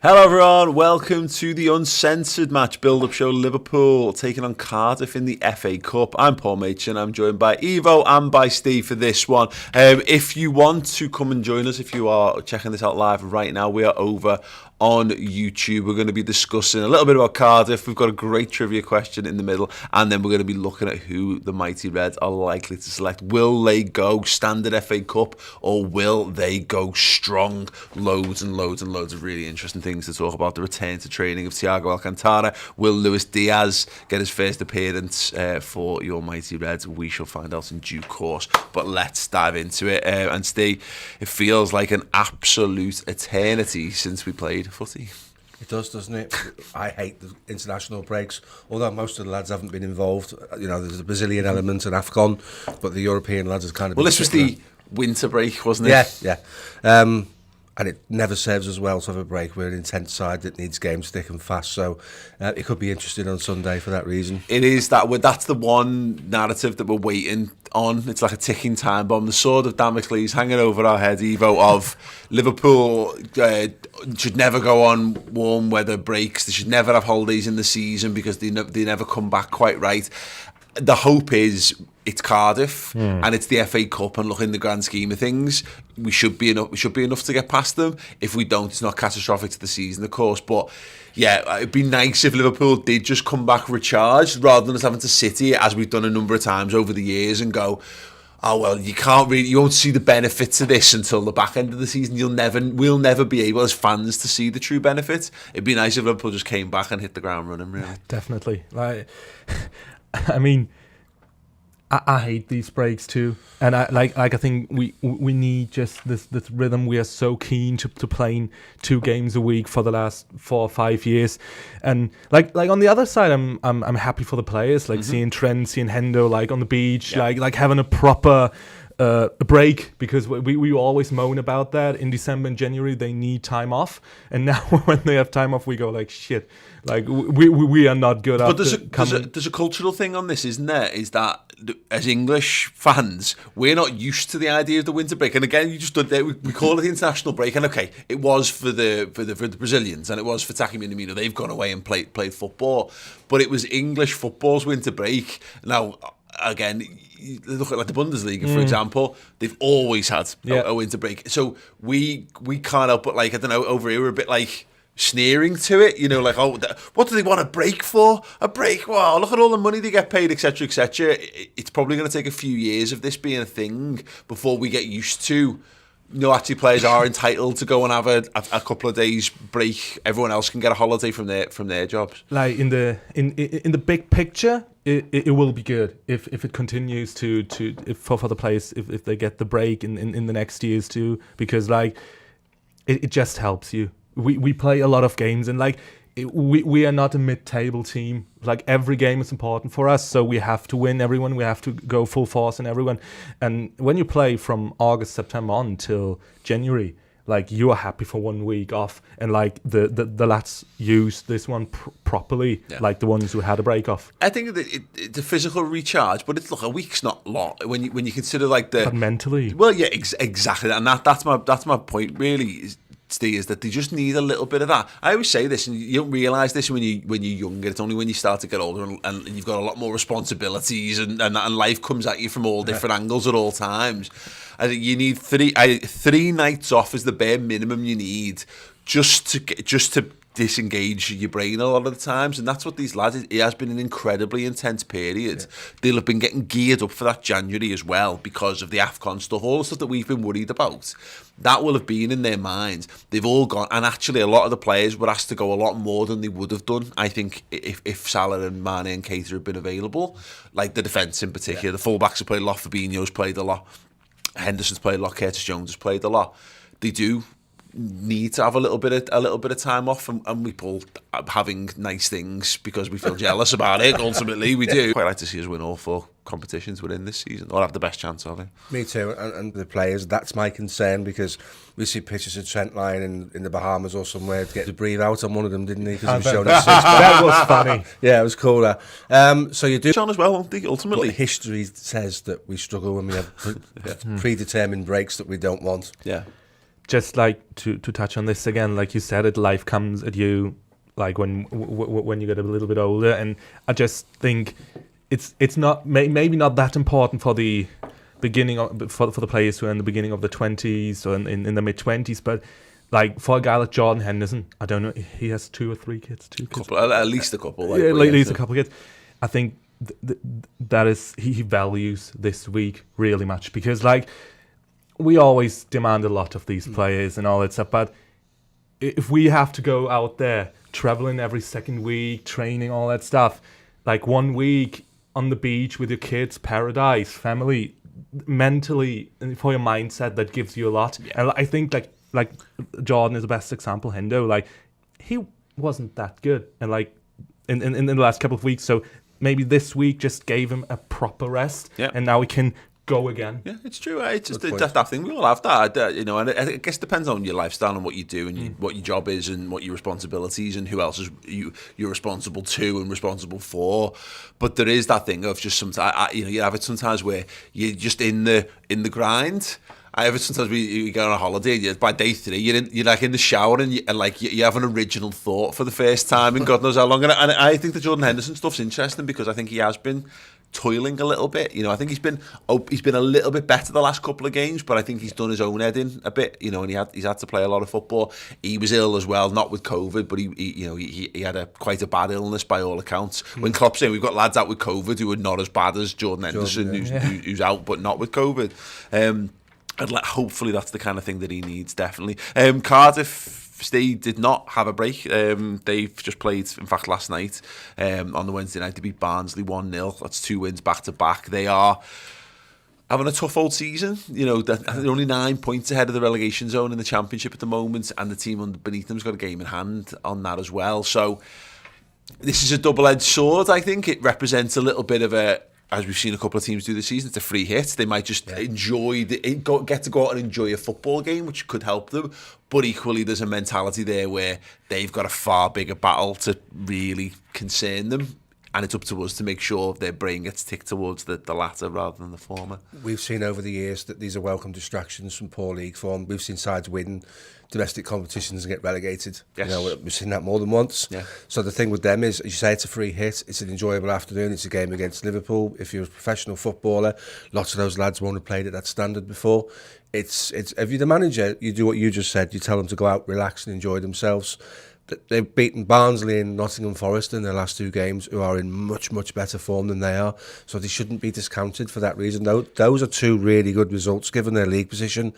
Hello everyone, welcome to the Uncensored match build-up show. Liverpool taking on Cardiff in the FA Cup. I'm Paul Machin, I'm joined by Ivo and by Steve for this one. If you want to come and join us, if you are checking this out live right now, we are over on YouTube. We're going to be discussing a little bit about Cardiff. We've got a great trivia question in the middle, and then we're going to be looking at who the Mighty Reds are likely to select. Will they go standard FA Cup, or will they go strong? Loads and loads and loads of really interesting things to talk about. The return to training of Thiago Alcantara. Will Luis Diaz get his first appearance for your Mighty Reds? We shall find out in due course, but let's dive into it. And Steve, it feels like an absolute eternity since we played footy. It does, doesn't it? I hate the international breaks, although most of the lads haven't been involved. You know, there's a Brazilian element and AFCON, but the European lads have kind of... Well, this was the winter break, wasn't it? Yeah. And it never serves us well to have a break. We're an intense side that needs games thick and fast, so it could be interesting on Sunday for that reason. It is that's the one narrative that we're waiting on. It's like a ticking time bomb. The sword of Damocles hanging over our head, Evo, of Liverpool should never go on warm weather breaks. They should never have holidays in the season because they never come back quite right. The hope is it's Cardiff and it's the FA Cup, and look, in the grand scheme of things, we should be enough to get past them. If we don't, it's not catastrophic to the season, of course. But yeah, it'd be nice if Liverpool did just come back recharged, rather than us having to sit here, as we've done a number of times over the years, and go, oh well, you won't see the benefits of this until the back end of the season. We'll never be able as fans to see the true benefits. It'd be nice if Liverpool just came back and hit the ground running, really. Definitely. I mean, I hate these breaks too, and I think we need just this rhythm. We are so keen to playing 2 games a week for the last 4 or 5 years, and like on the other side, I'm happy for the players, seeing Trent, seeing Hendo on the beach, like having a proper a break, because we always moan about that in December and January. They need time off, and now when they have time off, we go shit. We are not good. But there's a cultural thing on this, isn't there? Is that as English fans, we're not used to the idea of the winter break. And again, you just did there. We call it the international break, and okay, it was for the Brazilians, and it was for Taki Minamino. They've gone away and played football, but it was English football's winter break. Now, again, look at the Bundesliga, for example. They've always had a winter break, so we can't help but I don't know, over here we're a bit sneering to it, what do they want a break for? A break? Wow, look at all the money they get paid, etc., etc. It's probably going to take a few years of this being a thing before we get used to. Actually, players are entitled to go and have a couple of days break. Everyone else can get a holiday from their jobs. In the big picture, it will be good if it continues for the players, if they get the break in the next years too, because it just helps you. We play a lot of games, and we are not a mid-table team. Every game is important for us, so we have to win everyone. We have to go full force in everyone. And when you play from August, September on till January, you are happy for 1 week off, and the lads use this one properly, the ones who had a break off. I think that it's a physical recharge, but it's a week's not long when you consider But mentally, well, yeah, exactly, and that's my point really. Is that they just need a little bit of that. I always say this, and you don't realise this when you're younger. It's only when you start to get older and you've got a lot more responsibilities and life comes at you from all different angles at all times. I think you need 3 nights off is the bare minimum you need just to disengage your brain a lot of the times, and that's what these lads. It has been an incredibly intense period. They'll have been getting geared up for that January as well because of the AFCON stuff, all the stuff that we've been worried about. That will have been in their minds. They've all gone, and actually a lot of the players were asked to go a lot more than they would have done, I think, if Salah and Mane and Keita had been available. The defence in particular, the fullbacks have played a lot, Fabinho's played a lot, Henderson's played a lot, Curtis Jones has played a lot. They do need to have a little bit of time off, and we pull having nice things because we feel jealous about it. Ultimately, we do. Quite like to see us win all 4 competitions within this season, or have the best chance of it. Me too, and the players. That's my concern, because we see pictures of Trent lying in the Bahamas or somewhere to get to breathe out on one of them, didn't he? Because he was showing us that was funny. Yeah, it was cooler. So you do. Sean as well, won't they, ultimately? But history says that we struggle when we have predetermined breaks that we don't want. Yeah. just like to touch on this again, like you said, life comes at you like when you get a little bit older, and I just think it's not maybe not that important for the beginning of, for the players who are in the beginning of the 20s or in the mid 20s, but like for a guy like Jordan Henderson, I don't know, he has 2 or 3 kids, 2 kids, at least a couple, like, at least a couple of kids. I think that is he values this week really much, because like we always demand a lot of these players and all that stuff, but if we have to go out there traveling every second week, training, all that stuff, like 1 week on the beach with your kids, paradise, family, mentally and for your mindset, that gives you a lot. And I think like Jordan is the best example. Hendo, like he wasn't that good, and like in the last couple of weeks, so maybe this week just gave him a proper rest, and now he can go again. Yeah, it's true. It's just that thing. We all have that, you know, and I guess it depends on your lifestyle and what you do and what your job is and what your responsibilities and who else is you're responsible to and responsible for. But there is that thing of just sometimes, you know, you have it sometimes where you're just in the grind. I have it sometimes we go on a holiday and by day 3 you're like in the shower and you have an original thought for the first time in God knows how long. And I think the Jordan Henderson stuff's interesting because I think he has been toiling a little bit. You know, I think he's been a little bit better the last couple of games, but I think he's done his own head in a bit. You know, and he's had to play a lot of football. He was ill as well, not with COVID, but he had quite a bad illness by all accounts. When Klopp's saying we've got lads out with COVID who are not as bad as Jordan Henderson, who's out but not with COVID. And hopefully that's the kind of thing that he needs, definitely. Cardiff, Ste did not have a break. They've just played, in fact, last night on the Wednesday night. They beat Barnsley 1-0. That's 2 wins back to back. They are having a tough old season. You know, they're only 9 points ahead of the relegation zone in the Championship at the moment, and the team beneath them's got a game in hand on that as well. So this is a double-edged sword, I think. It represents a little bit of a, as we've seen a couple of teams do this season, it's a free hit. They might just get to go out and enjoy a football game, which could help them. But equally, there's a mentality there where they've got a far bigger battle to really concern them. And it's up to us to make sure their brain gets ticked towards the latter rather than the former. We've seen over the years that these are welcome distractions from poor league form. We've seen sides win domestic competitions and get relegated. Yes. You know, we've seen that more than once. Yeah. So the thing with them is, as you say, it's a free hit. It's an enjoyable afternoon. It's a game against Liverpool. If you're a professional footballer, lots of those lads won't have played at that standard before. It's if you're the manager, you do what you just said. You tell them to go out, relax and enjoy themselves. They've beaten Barnsley and Nottingham Forest in their last 2 games, who are in much, much better form than they are. So they shouldn't be discounted for that reason. Those are 2 really good results given their league position.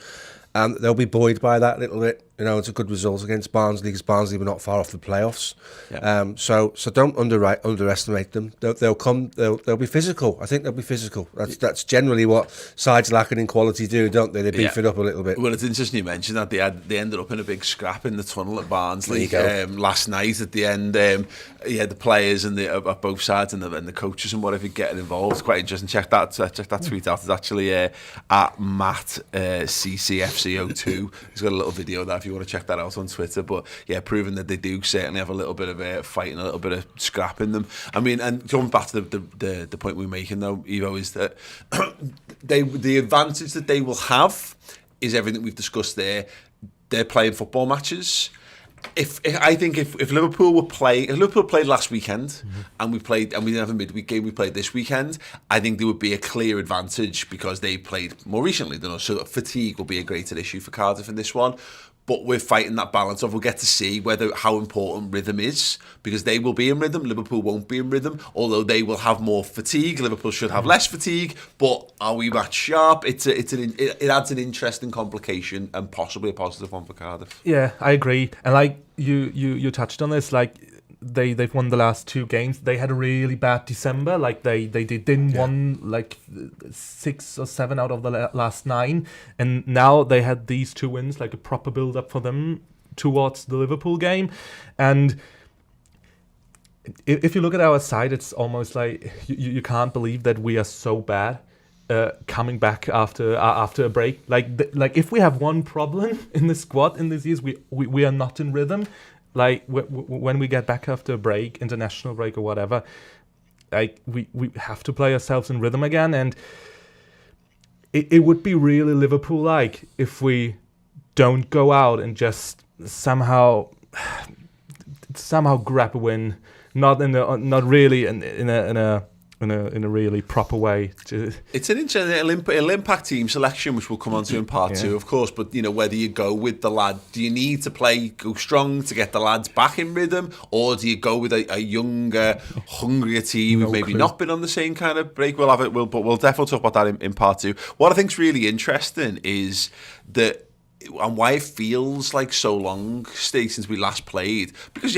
And they'll be buoyed by that a little bit. You know, it's a good result against Barnsley because Barnsley were not far off the playoffs. Yeah. So don't underestimate them. They'll be physical. I think they'll be physical. That's generally what sides lacking in quality do, don't they? They beef it up a little bit. Well, it's interesting you mentioned that they ended up in a big scrap in the tunnel at Barnsley last night. At the end, the players and at both sides and the coaches and whatever getting involved. It's quite interesting. Check that tweet out. It's actually at Matt CCFCO2. He's got a little video of that if you want to check that out on Twitter. But yeah, proving that they do certainly have a little bit of a fight and a little bit of scrap in them. I mean, and going back to the point we're making though, Ivo, is that the advantage that they will have is everything we've discussed there. They're playing football matches. If Liverpool played last weekend and we didn't have a midweek game, we played this weekend, I think there would be a clear advantage because they played more recently than us. So fatigue will be a greater issue for Cardiff in this one. But we're fighting that balance of we'll get to see how important rhythm is, because they will be in rhythm. Liverpool won't be in rhythm, although they will have more fatigue. Liverpool should have less fatigue. But are we match sharp? It adds an interesting complication and possibly a positive one for Cardiff. Yeah, I agree. And like you touched on this, like they've won the last 2 games. They had a really bad December. Like they didn't won like 6 or 7 out of the last 9, and now they had these 2 wins, like a proper build up for them towards the Liverpool game. And if you look at our side, it's almost like you can't believe that we are so bad coming back after a break. Like if we have one problem in the squad in these years, we are not in rhythm. Like when we get back after a break, international break or whatever, like we have to play ourselves in rhythm again. And it would be really Liverpool-like if we don't go out and just somehow grab a win, not really in a really proper way. It's an it'll impact team selection, which we'll come on to in part two, of course. But whether you go with the lad, do you need to go strong to get the lads back in rhythm, or do you go with a younger, hungrier team who've maybe not been on the same kind of break? We'll definitely talk about that in part two. What I think's really interesting is that. And why it feels like so long, Steve, since we last played, because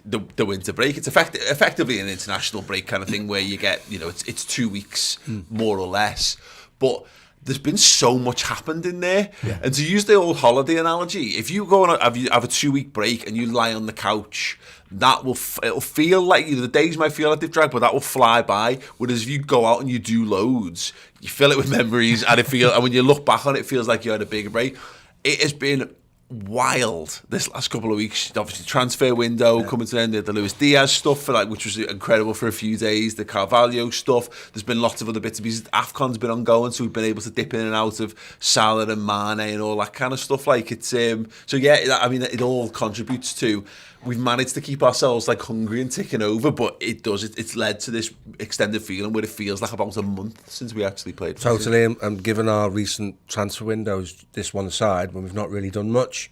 the winter break, it's effectively an international break kind of thing where you get, it's 2 weeks more or less, but there's been so much happened in there. And to use the old holiday analogy, if you go on have a 2 week break and you lie on the couch, it'll feel like the days might feel like they've dragged, but that will fly by. Whereas if you go out and you do loads, you fill it with memories, and when you look back on it, it feels like you had a big break. It has been wild this last couple of weeks. Obviously, transfer window coming to the end. The Luis Diaz stuff, which was incredible for a few days. The Carvalho stuff. There's been lots of other bits and pieces. AFCON's been ongoing, so we've been able to dip in and out of Salah and Mane and all that kind of stuff. It all contributes to. We've managed to keep ourselves hungry and ticking over, but it's led to this extended feeling where it feels like about a month since we actually played. Totally, and given our recent transfer windows, this one aside, when we've not really done much,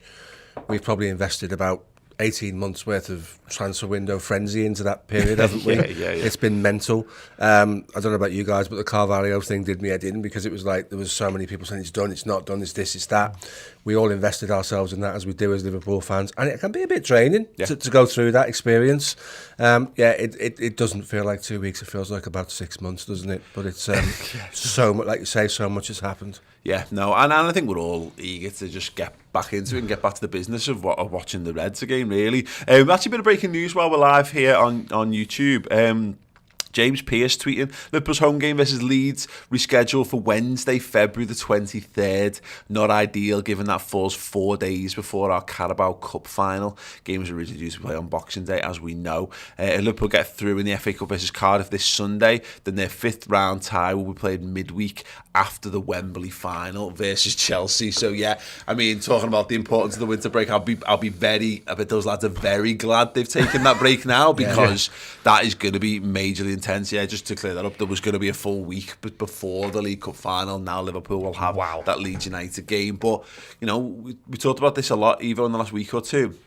we've probably invested about 18 months worth of transfer window frenzy into that period, haven't we? It's been mental. I don't know about you guys, but the Carvalho thing did me head in, because it was like there was so many people saying it's done, it's not done, it's this, it's that. We all invested ourselves in that, as we do as Liverpool fans, and it can be a bit draining to go through that experience. It doesn't feel like 2 weeks, it feels like about 6 months, doesn't it? But it's so much, like you say, so much has happened. Yeah, no, and I think we're all eager to just get back into it and get back to the business of watching the Reds again, really. Actually, a bit of breaking news while we're live here on YouTube. James Pearce tweeting, Liverpool's home game versus Leeds rescheduled for Wednesday, February the 23rd. Not ideal, given that falls 4 days before our Carabao Cup final. Game was originally due to play on Boxing Day, as we know. Liverpool get through in the FA Cup versus Cardiff this Sunday. Then their 5th round tie will be played midweek after the Wembley final versus Chelsea. So talking about the importance of the winter break, I bet those lads are very glad they've taken that break now, because that is going to be majorly intense. Just to clear that up, there was going to be a full week before the League Cup final. Now Liverpool will have that Leeds United game. But we talked about this a lot, Ivo, in the last week or two.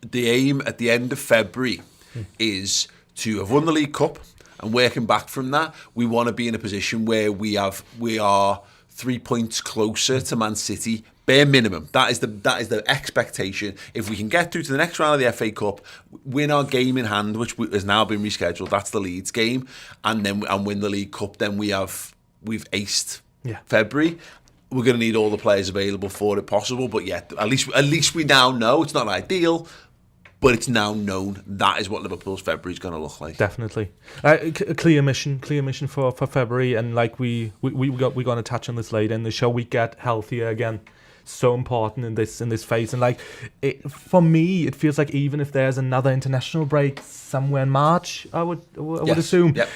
The aim at the end of February is to have won the League Cup, and working back from that, we want to be in a position where we are 3 points closer to Man City, bare minimum. That is the expectation. If we can get through to the next round of the FA Cup, win our game in hand, which has now been rescheduled, that's the Leeds game, and win the League Cup, then we've aced February. We're going to need all the players available for it possible, but at least we now know it's not ideal. But it's now known that is what Liverpool's February is going to look like. Definitely, a clear mission for February, and we're going to touch on this later in the show. We get healthier again, so important in this phase. And for me, it feels like even if there's another international break somewhere in March, I would assume. Yep.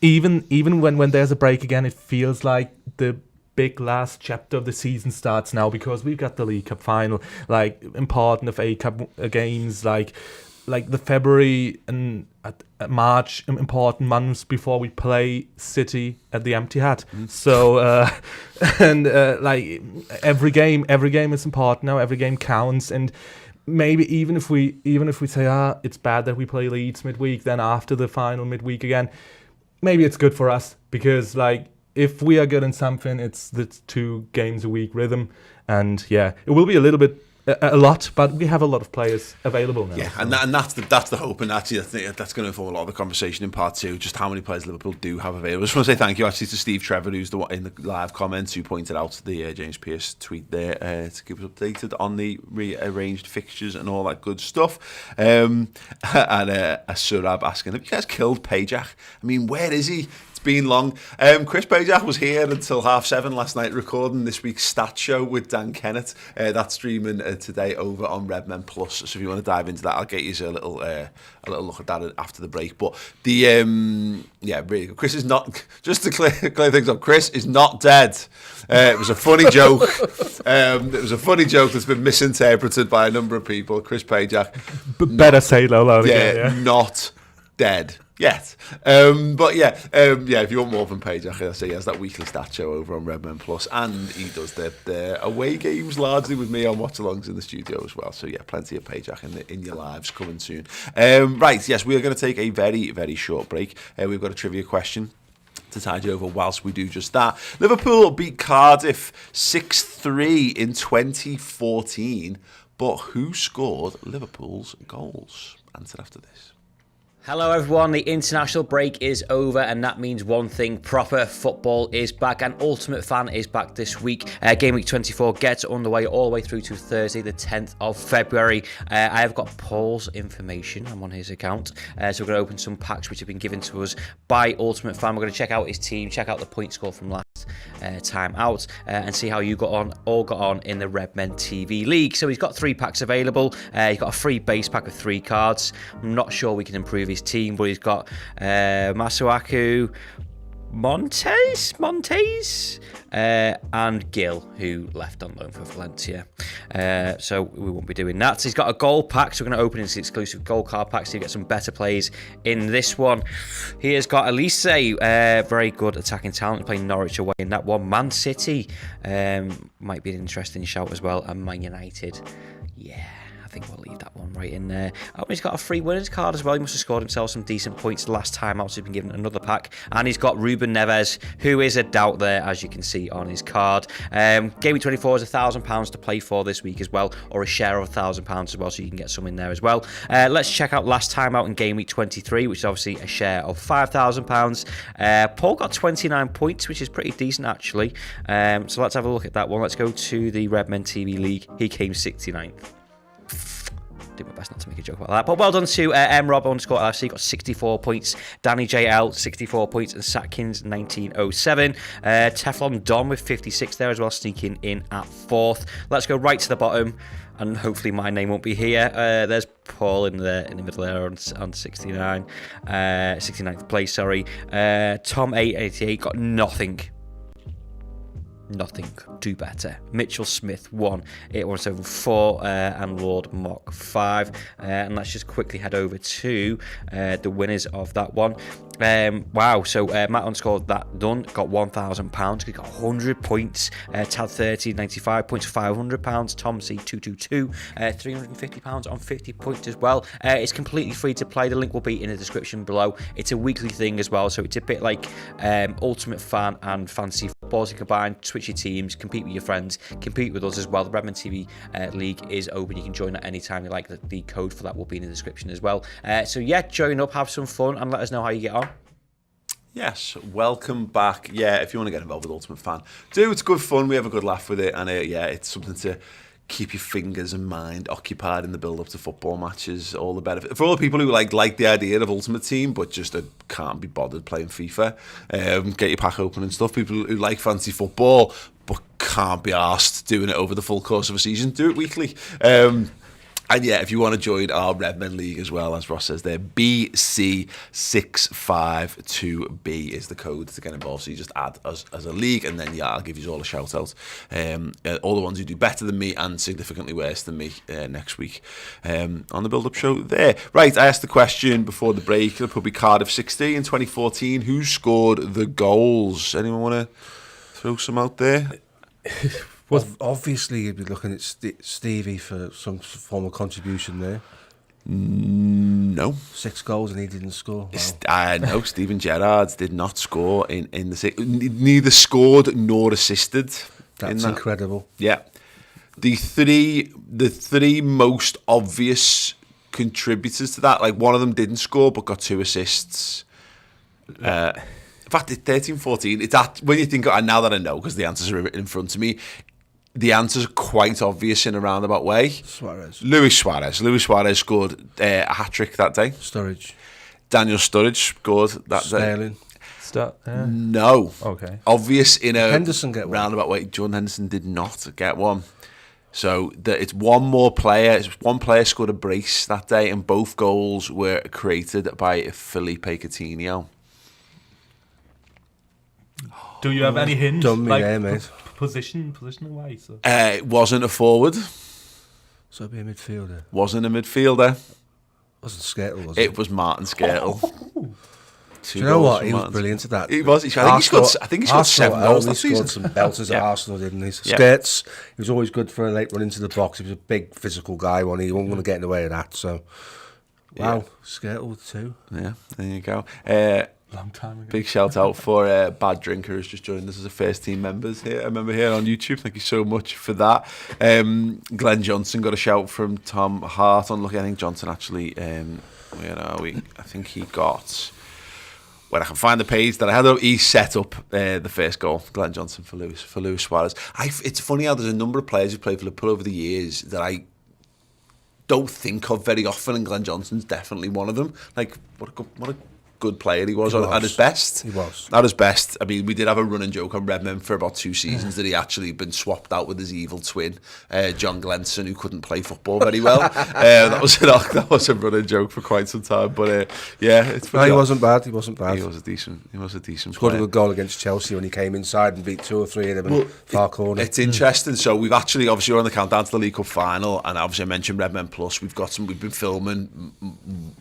Even when there's a break again, it feels like the big last chapter of the season starts now, because we've got the League Cup final, important FA Cup games, like the February and March, important months before we play City at the Empty Hat. So every game is important now. Every game counts, and maybe even if we say it's bad that we play Leeds midweek, then after the final midweek again, maybe it's good for us, because if we are good in something, it's the 2 games a week rhythm. And it will be a lot, but we have a lot of players available now. Yeah, and that's the hope, and actually I think that's going to inform a lot of the conversation in part 2, just how many players Liverpool do have available. I just want to say thank you actually to Steve Trevor, who's the one in the live comments, who pointed out the James Pearce tweet there to keep us updated on the rearranged fixtures and all that good stuff. And Surab asking, have you guys killed Pajak? I mean, where is he? Been long. Chris Pajak was here until 7:30 last night recording this week's stat show with Dan Kennett. That's streaming at today over on Redmen Plus. So if you want to dive into that, I'll get you a little look at that after the break. But the really good. Chris is not, just to clear things up, Chris is not dead. It was a funny joke. It was a funny joke that's been misinterpreted by a number of people. Chris Pajak, better say low again. Not dead yet. If you want more from Pajak, I say he has that weekly stat show over on Redmen Plus, and he does the away games largely with me on watch-alongs in the studio as well. So yeah, plenty of Pajak in your lives coming soon. Right, yes, we are going to take a very, very short break. We've got a trivia question to tide you over whilst we do just that. Liverpool beat Cardiff 6-3 in 2014, but who scored Liverpool's goals? Answer after this. Hello everyone, the international break is over and that means one thing, proper football is back and Ultimate Fan is back this week. Game week 24 gets underway all the way through to Thursday the 10th of February. I have got Paul's information, I'm on his account, so we're going to open some packs which have been given to us by Ultimate Fan. We're going to check out his team, check out the point score from last time out and see how you got on in the Redmen TV League. So he's got 3 packs available. He's got a free base pack of 3 cards. I'm not sure we can improve his team, but he's got Masuaku, Montes, and Gil, who left on loan for Valencia. So we won't be doing that. So he's got a goal pack, so we're going to open his exclusive goal card pack so you get some better plays in this one. He has got Elise, very good attacking talent, playing Norwich away in that one. Man City might be an interesting shout as well, and Man United. Yeah, I think we'll leave that one right in there. Oh, he's got a free winners card as well. He must have scored himself some decent points last time out, so he's been given another pack. And he's got Ruben Neves, who is a doubt there, as you can see on his card. Game week 24 is £1,000 to play for this week as well, or a share of £1,000 as well, so you can get some in there as well. Let's check out last time out in game week 23, which is obviously a share of £5,000. Paul got 29 points, which is pretty decent actually. So let's have a look at that one. Let's go to the Redmen TV League. He came 69th. Do my best not to make a joke about that, but well done to mrob_LFC, got 64 points, Danny JL 64 points, and Satkins 1907. Teflon Don with 56 there as well, sneaking in at 4th. Let's go right to the bottom, and hopefully my name won't be here. There's Paul in the middle there on 69, 69th place. Sorry, Tom 888 got nothing. Do better. Mitchell Smith 1, 8174, and Lord Mock 5. And let's just quickly head over to the winners of that one. Wow, so Matt_that done got £1,000. He got 100 points. Tad 30, 95 points, £500. Tom C 222, £350 on 50 points as well. It's completely free to play. The link will be in the description below. It's a weekly thing as well, so it's a bit like Ultimate Fan and Fantasy Football. You combine, switch your teams, compete with your friends, compete with us as well. The Redmen TV League is open. You can join at any time you like. The code for that will be in the description as well. So yeah, join up, have some fun, and let us know how you get on. Yes, welcome back. Yeah, if you want to get involved with Ultimate Fan, it's good fun. We have a good laugh with it, and it's something to keep your fingers and mind occupied in the build-up to football matches. All the better for all the people who like the idea of Ultimate Team, but just can't be bothered playing FIFA. Get your pack open and stuff. People who like fancy football but can't be arsed doing it over the full course of a season, do it weekly. And yeah, if you want to join our Redmen League as well, as Ross says there, BC652B is the code to get involved. So you just add us as a league, and then I'll give you all a shout out. All the ones who do better than me and significantly worse than me next week on the build-up show there. Right, I asked the question before the break. Liverpool beat Cardiff 60 in 2014. Who scored the goals? Anyone want to throw some out there? Well, obviously, you'd be looking at Stevie for some form of contribution there. No. 6 goals and he didn't score. Wow. No, Steven Gerrard did not score in the 6. Neither scored nor assisted. That's incredible. Yeah. The three most obvious contributors to that, like one of them didn't score but got 2 assists. In fact, it's 13-14. It's that when you think, now that I know, because the answers are in front of me, the answers are quite obvious in a roundabout way. Luis Suarez scored a hat-trick that day. Sturridge. Daniel Sturridge scored that day. No. Okay. Obvious in a Henderson get one. roundabout way. Jordan Henderson did not get one. So it's one more player. One player scored a brace that day, and both goals were created by Felipe Coutinho. Do you have any hint? Done me there, mate. Position wise. So. It wasn't a forward. So it'd be a midfielder. Wasn't a midfielder. Wasn't Skirtle, was it? It was Martin Skirtle. Do you know what? He was brilliant at that. He was. I think he scored 7 goals that season. He scored some belters at Arsenal, didn't he? Yeah. Skirts. He was always good for a late run into the box. He was a big physical guy. He wasn't going to get in the way of that. So, wow, Skirtle too. Yeah, there you go. Long time ago. Big shout out for Bad Drinker who's just joined us as a first team members here. I remember here on YouTube. Thank you so much for that. Glenn Johnson got a shout from Tom Hart on. Look, I think Johnson actually. Where are we? I think he got. When I can find the page that I had up, he set up the first goal, Glenn Johnson for Luis Suarez. It's funny how there's a number of players who played for Liverpool over the years that I don't think of very often, and Glenn Johnson's definitely one of them. Like, what a good player he was at his best. He was. At his best. I mean, we did have a running joke on Redmen for about 2 seasons that he actually been swapped out with his evil twin, John Glenson, who couldn't play football very well. That was a running joke for quite some time. But yeah, it's. No, he wasn't bad. He wasn't bad. He was a decent. Scored a good goal against Chelsea when he came inside and beat 2 or 3 of them in far corner. It's interesting. So we've actually, obviously, we're on the countdown to the League Cup final, and obviously I mentioned Redmen Plus. We've been filming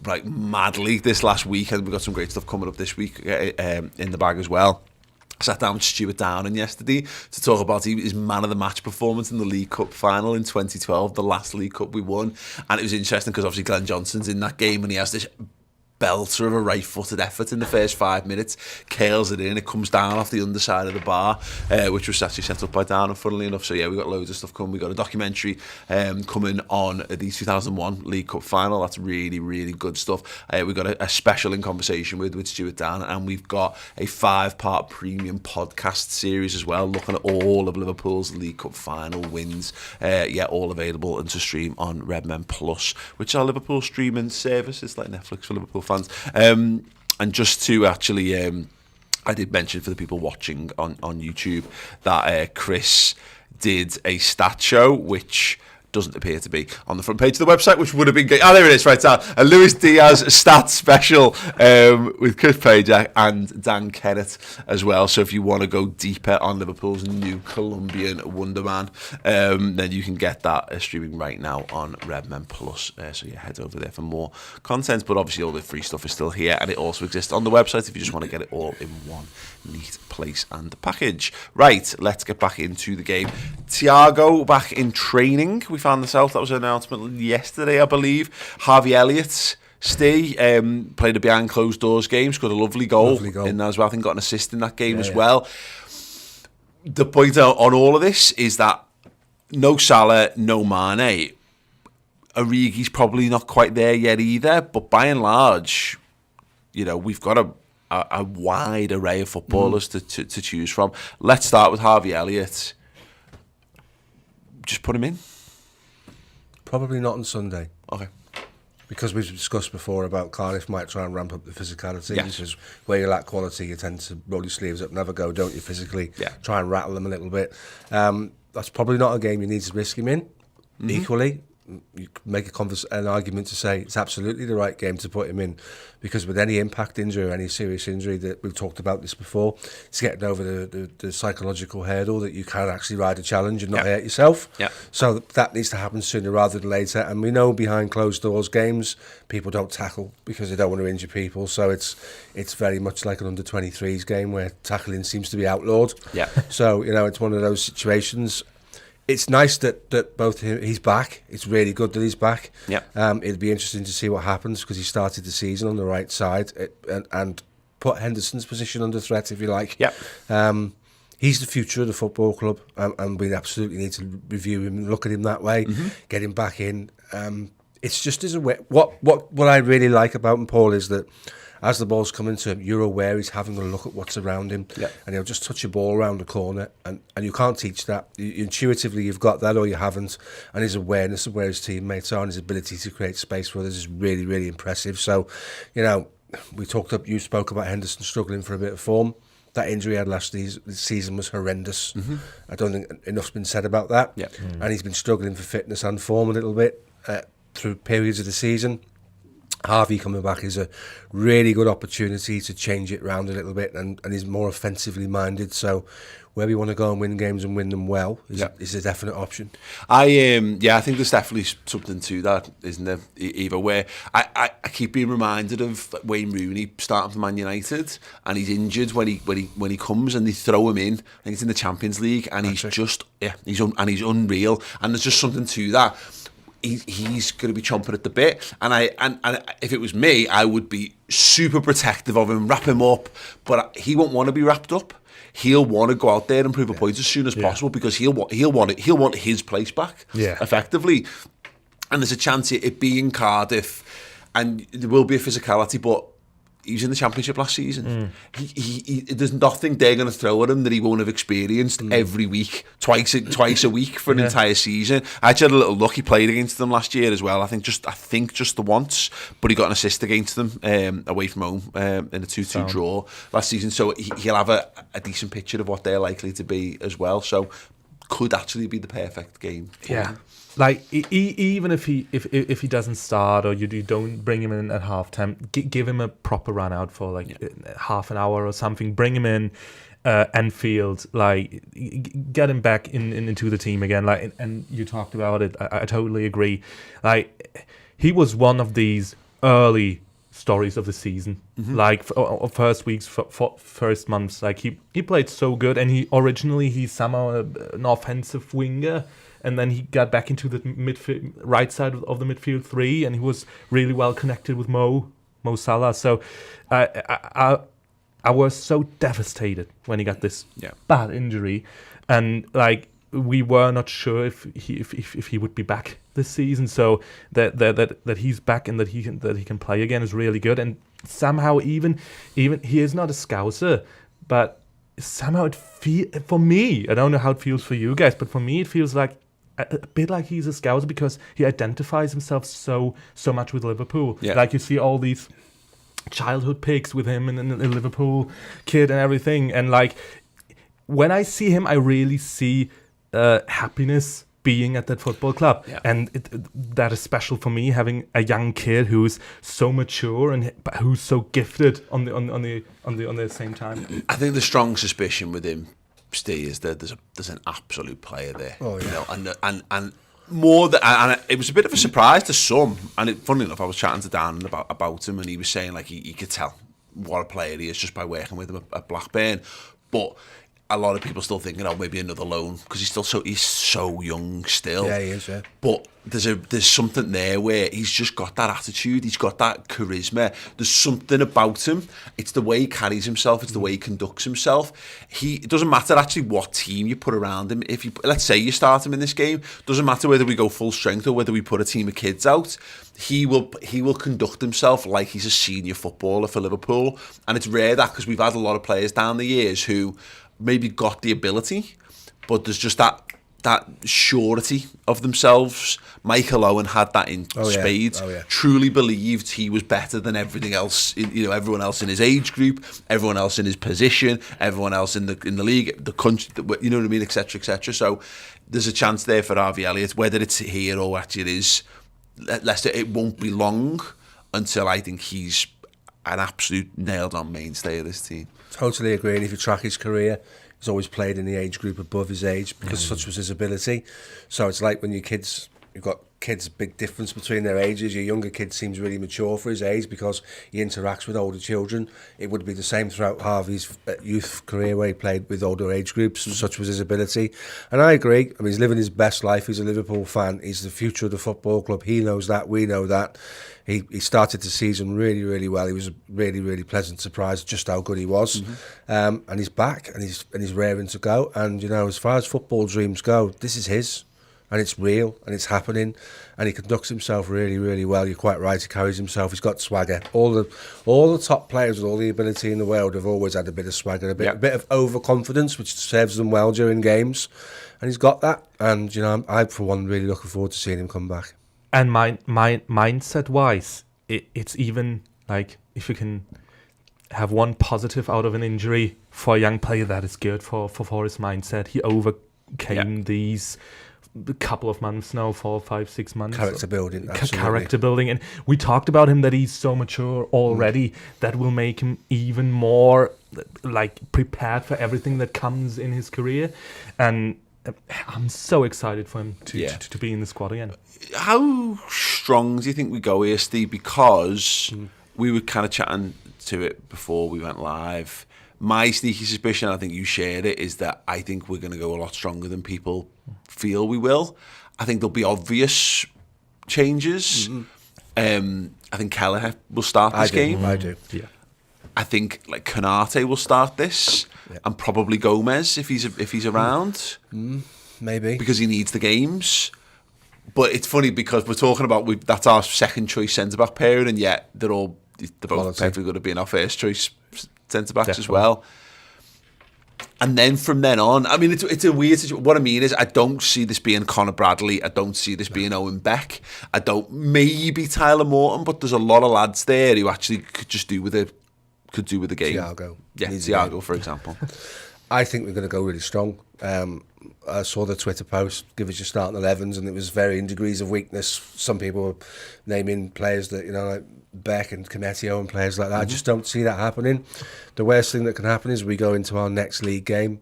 like madly this last week, and we've got some great stuff coming up this week in the bag as well. I sat down with Stuart Downing yesterday to talk about his man of the match performance in the League Cup final in 2012, the last League Cup we won. And it was interesting because obviously Glenn Johnson's in that game and he has this belter of a right-footed effort in the first 5 minutes, curls it in, it comes down off the underside of the bar, which was actually set up by Down, and funnily enough, so yeah, we've got loads of stuff coming. We've got a documentary coming on the 2001 League Cup final. That's really, really good stuff. We've got a special in conversation with Stuart Down, and we've got a 5-part premium podcast series as well, looking at all of Liverpool's League Cup final wins. All available and to stream on Redmen Plus, which are Liverpool streaming services like Netflix for Liverpool fans. And just to actually, I did mention for the people watching on YouTube that Chris did a stat show, which doesn't appear to be on the front page of the website, which would have been great. Oh, there it is, right down. A Luis Diaz stats special with Chris Pajak and Dan Kennett as well. So if you want to go deeper on Liverpool's new Colombian wonderman, then you can get that streaming right now on Redmen Plus. So yeah, head over there for more content. But obviously all the free stuff is still here, and it also exists on the website if you just want to get it all in one neat place and package. Right, let's get back into the game. Thiago back in training. We found this out. That was an announcement yesterday, I believe. Harvey Elliott, Ste, played a behind closed doors game, scored a lovely goal in that as well. I think got an assist in that game as well. The point on all of this is that no Salah, no Mane. Origi's probably not quite there yet either, but by and large, you know, we've got a wide array of footballers to choose from. Let's start with Harvey Elliott. Just put him in. Probably not on Sunday. Okay. Because we've discussed before about Cardiff might try and ramp up the physicality. Yes. Which is where you lack quality, you tend to roll your sleeves up and have a go, don't you, physically? Yeah. Try and rattle them a little bit. That's probably not a game you need to risk him in. Mm-hmm. Equally, you can make an argument to say it's absolutely the right game to put him in, because with any impact injury or any serious injury, that we've talked about this before, it's getting over the psychological hurdle that you can actually ride a challenge and not hurt yourself. Yeah. So that needs to happen sooner rather than later. And we know behind closed doors games, people don't tackle because they don't want to injure people. So it's very much like an under-23s game where tackling seems to be outlawed. Yeah. So, you know, it's one of those situations. It's nice that both he's back. It's really good that he's back. Yeah. It'll be interesting to see what happens because he started the season on the right side and put Henderson's position under threat, if you like. Yeah. He's the future of the football club, and we absolutely need to review him and look at him that way, get him back in. It's just as a way. What I really like about him, Paul, is that as the ball's coming to him, you're aware he's having a look at what's around him, and he'll just touch a ball around the corner, and you can't teach that. Intuitively, you've got that or you haven't, and his awareness of where his teammates are and his ability to create space for others is really, really impressive. So, you know, you spoke about Henderson struggling for a bit of form. That injury he had last season was horrendous. I don't think enough's been said about that. Yeah. And he's been struggling for fitness and form a little bit through periods of the season. Harvey coming back is a really good opportunity to change it round a little bit, and he's more offensively minded. So where we want to go and win games and win them well is a definite option. I think there's definitely something to that, isn't there, Ivo? Where I keep being reminded of Wayne Rooney starting for Man United, and he's injured when he comes, and they throw him in. I think it's in the Champions League, and he's he's unreal. And there's just something to that. He's going to be chomping at the bit, and if it was me, I would be super protective of him, wrap him up. But he won't want to be wrapped up. He'll want to go out there and prove a point as soon as possible, because he'll want his place back, effectively. And there's a chance it being Cardiff, and there will be a physicality, but he was in the Championship last season. There's nothing they're going to throw at him that he won't have experienced every week, twice a week for an entire season. I actually had a little look. He played against them last year as well. I think just the once, but he got an assist against them away from home in a 2-2 draw last season. So he'll have a decent picture of what they're likely to be as well. So could actually be the perfect game for him. Like even if he doesn't start, or you don't bring him in at half-time, give him a proper run out for like half an hour or something. Bring him in Enfield, like get him back into the team again. Like, and you talked about it. I totally agree. Like, he was one of these early stories of the season, like first weeks, first months. Like he played so good, and he's somehow an offensive winger. And then he got back into the right side of the midfield three, and he was really well connected with Mo Salah. So I was so devastated when he got this bad injury, and like we were not sure if he would be back this season. So that he's back and that he can play again is really good. And somehow even he is not a Scouser, but somehow it for me, I don't know how it feels for you guys, but for me it feels like a bit like he's a Scouser, because he identifies himself so much with Liverpool. Like, you see all these childhood pics with him and a Liverpool kid and everything, and like when I see him, I really see happiness being at that football club, and that is special for me, having a young kid who's so mature and who's so gifted on the same time. I think the strong suspicion with him, Ste, is that there's an absolute player there. You know, and more than, and it was a bit of a surprise to some. And funny enough, I was chatting to Dan about him, and he was saying like he could tell what a player he is just by working with him at Blackburn. But a lot of people still thinking, maybe another loan, because he's so young still. Yeah, he is. Yeah. But there's something there where he's just got that attitude. He's got that charisma. There's something about him. It's the way he carries himself. It's the way he conducts himself. It doesn't matter actually what team you put around him. If let's say you start him in this game, doesn't matter whether we go full strength or whether we put a team of kids out. He will conduct himself like he's a senior footballer for Liverpool. And it's rare that, because we've had a lot of players down the years who maybe got the ability, but there's just that surety of themselves. Michael Owen had that in spades. Truly believed he was better than everything else. Everyone else in his age group, everyone else in his position, everyone else in the league, the country. You know what I mean, etc., etc. So there's a chance there for Harvey Elliott. Whether it's here or actually it is Leicester, it won't be long until I think he's an absolute nailed-on mainstay of this team. Totally agree. And if you track his career, he's always played in the age group above his age, because such was his ability. So it's like when you've got kids, big difference between their ages. Your younger kid seems really mature for his age because he interacts with older children. It would be the same throughout Harvey's youth career, where he played with older age groups. Such was his ability. And I agree. I mean, he's living his best life. He's a Liverpool fan. He's the future of the football club. He knows that. We know that. He started the season really, really well. He was a really, really pleasant surprise just how good he was. And he's back, and he's raring to go. And, as far as football dreams go, this is his. And it's real, and it's happening, and he conducts himself really, really well. You're quite right. He carries himself. He's got swagger. All the top players with all the ability in the world have always had a bit of swagger, a bit of overconfidence, which serves them well during games. And he's got that. And I for one really looking forward to seeing him come back. And mindset wise, it's even like, if you can have one positive out of an injury for a young player, that is good for his mindset. He overcame these couple of months now, 4, 5, 6 months. Character building, absolutely. Character building. And we talked about him that he's so mature already that will make him even more like prepared for everything that comes in his career. And I'm so excited for him to be in the squad again. How strong do you think we go here, Steve? Because we were kind of chatting to it before we went live. My sneaky suspicion, I think you shared it, is that I think we're going to go a lot stronger than people feel we will. I think there'll be obvious changes. I think Kelleher will start this game. I do. Yeah. I think like Konate will start this, and probably Gomez if he's around. Maybe because he needs the games. But it's funny because we're talking about that's our second choice centre back pairing, and yet they're both perfectly good at being our first choice centre backs as well. And then from then on, I mean, it's a weird situation. What I mean is, I don't see this being Conor Bradley. I don't see this being Owen Beck. I don't, maybe Tyler Morton, but there's a lot of lads there who actually could just do with the game. Thiago. Yeah, Thiago, for example. I think we're going to go really strong. I saw the Twitter post, give us your starting 11s, and it was varying degrees of weakness. Some people were naming players that, like Beck and Canetio and players like that. I just don't see that happening. The worst thing that can happen is we go into our next league game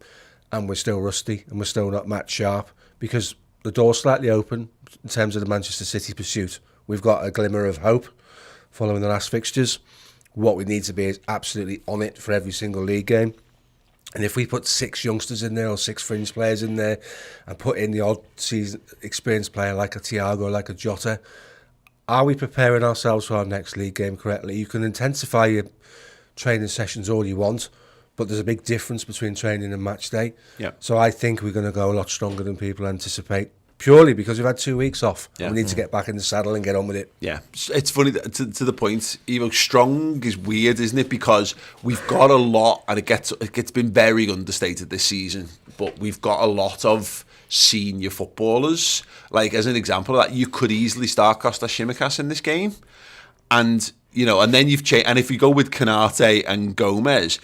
and we're still rusty and we're still not match sharp, because the door's slightly open in terms of the Manchester City pursuit. We've got a glimmer of hope following the last fixtures. What we need to be is absolutely on it for every single league game. And if we put 6 youngsters in there or 6 fringe players in there and put in the odd season experienced player like a Thiago, like a Jota, are we preparing ourselves for our next league game correctly? You can intensify your training sessions all you want, but there's a big difference between training and match day. Yeah. So I think we're going to go a lot stronger than people anticipate, purely because we've had 2 weeks off. Yeah. We need to get back in the saddle and get on with it. Yeah, it's funny, to the point, Ivo, strong is weird, isn't it? Because we've got a lot, and it's been very understated this season, but we've got a lot of senior footballers. Like, as an example of that, you could easily start Kostas Tsimikas in this game, and and then you've changed. And if you go with Konate and Gomez,